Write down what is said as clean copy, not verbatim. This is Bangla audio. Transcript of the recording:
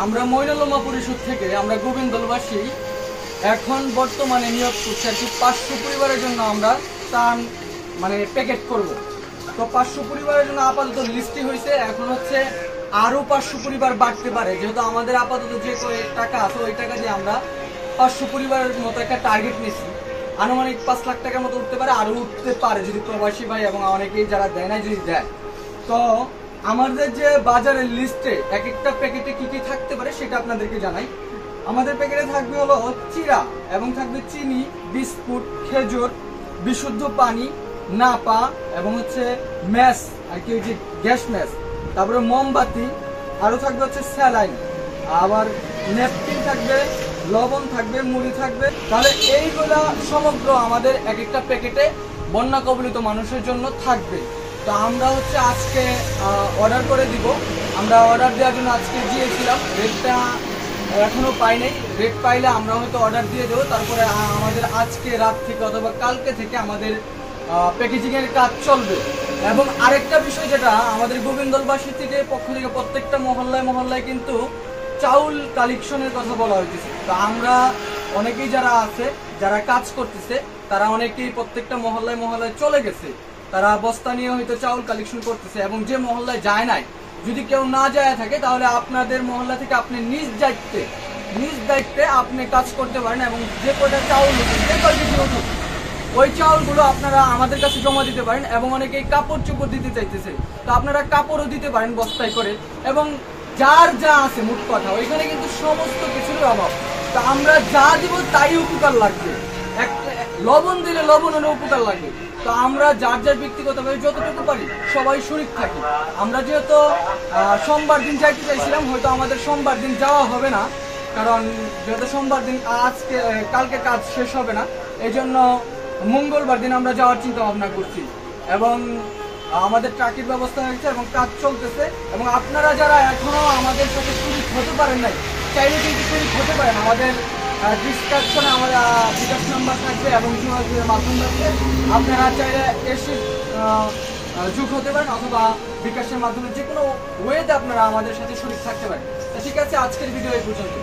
আমরা মইনুল পরিষদ থেকে আমরা গোবিন্দবাসী এখন বর্তমানে নিয়োগ করছি আর কি 500 পরিবারের জন্য আমরা ত্রাণ প্যাকেট করব। তো 500 পরিবারের জন্য আপাতত লিস্টই হয়েছে, এখন হচ্ছে আরো 500 পরিবার বাড়তে পারে, যেহেতু আমাদের আপাতত যে টাকা আছে ওই টাকা দিয়ে আমরা 500 পরিবারের মতো একটা টার্গেট নিচ্ছি। আনুমানিক 5 লাখ টাকার মতো উঠতে পারে, আরো উঠতে পারে যদি প্রবাসী ভাই এবং অনেকেই যারা দেয় না যদি দেয়। তো আমাদের যে বাজারের লিস্টে এক একটা প্যাকেটে কি কি থাকতে পারে সেটা আপনাদেরকে জানাই। আমাদের প্যাকেটে থাকবে হলো চিরা এবং থাকবে চিনি, বিস্কুট, খেজুর, বিশুদ্ধ পানি, নাপা এবং হচ্ছে ম্যাস আর কি, ওই যে গ্যাস ম্যাস, তারপরে মোমবাতি, আরো থাকবে হচ্ছে স্যালাইন, আবার ন্যাপকিন থাকবে, লবণ থাকবে, মুড়ি থাকবে। তাহলে এইগুলা সমগ্র আমাদের এক একটা প্যাকেটে বন্যা কবলিত মানুষের জন্য থাকবে। তো আমরা হচ্ছে আজকে অর্ডার করে দিব। আমরা অর্ডার দেওয়ার জন্য আজকে দিয়েছিলাম, রেটটা এখনো পাই নাই। রেট পাইলে আমরা হয়তো অর্ডার দিয়ে দেবো, তারপরে আমাদের আজকে রাত থেকে অথবা কালকে থেকে আমাদের প্যাকেজিং এর কাজ চলবে। এবং আরেকটা বিষয় যেটা আমাদের গোবিন্দবাসী থেকে পক্ষ থেকে প্রত্যেকটা মহল্লায় মহল্লায় কিন্তু চাউল কালেকশনের কথা বলা হয়েছে। তো আমরা অনেকেই যারা আছে যারা কাজ করতেছে তারা অনেকেই প্রত্যেকটা মহল্লায় মহল্লায় চলে গেছে, তারা বস্তা নিয়ে হয়তো চাউল কালেকশন করতেছে। এবং যে মহল্লায় যায় নাই, যদি কেউ না যায় থাকে তাহলে আপনাদের মহল্লা থেকে আপনি নিজ দায়িত্বে আপনি কাজ করতে পারেন এবং যে কয়টা চাউল যে কয়টি উঠুক ওই চাউলগুলো আপনারা আমাদের কাছে জমা দিতে পারেন। এবং অনেকেই কাপড় চোপড় দিতে চাইতেছে, তো আপনারা কাপড়ও দিতে পারেন বস্তায় করে। এবং যার যা আছে মোট কথা ওইখানে কিন্তু সমস্ত কিছুর অভাব, তো আমরা যা দিব তাই উপকার লাগবে। লবণ দিলে লবণের উপকার লাগবে। তো আমরা যার যার ব্যক্তিগতভাবে যতটুকু পারি সবাই শরীর থাকি। আমরা যেহেতু সোমবার দিন যাইতে চাইছিলাম, হয়তো আমাদের সোমবার দিন যাওয়া হবে না, কারণ যেহেতু সোমবার দিন কালকে কাজ শেষ হবে না, এই জন্য মঙ্গলবার দিন আমরা যাওয়ার চিন্তা ভাবনা করছি। এবং আমাদের ট্রাকের ব্যবস্থা হয়েছে এবং কাজ চলতেছে। এবং আপনারা যারা এখনো আমাদের সাথে শরীক হতে পারেন নাই, চাইলে কিন্তু শরীক হতে পারেন। আমাদের ডিসক্রিপশনে আমাদের বিকাশ নাম্বার থাকবে এবং যোগাযোগের মাধ্যম থাকবে, আপনারা চাইলে এসে যোগ হতে পারেন অথবা বিকাশের মাধ্যমে যে কোনো ওয়েতে আপনারা আমাদের সাথে শরীক থাকতে পারেন। ঠিক আছে, আজকের ভিডিও এই পর্যন্ত।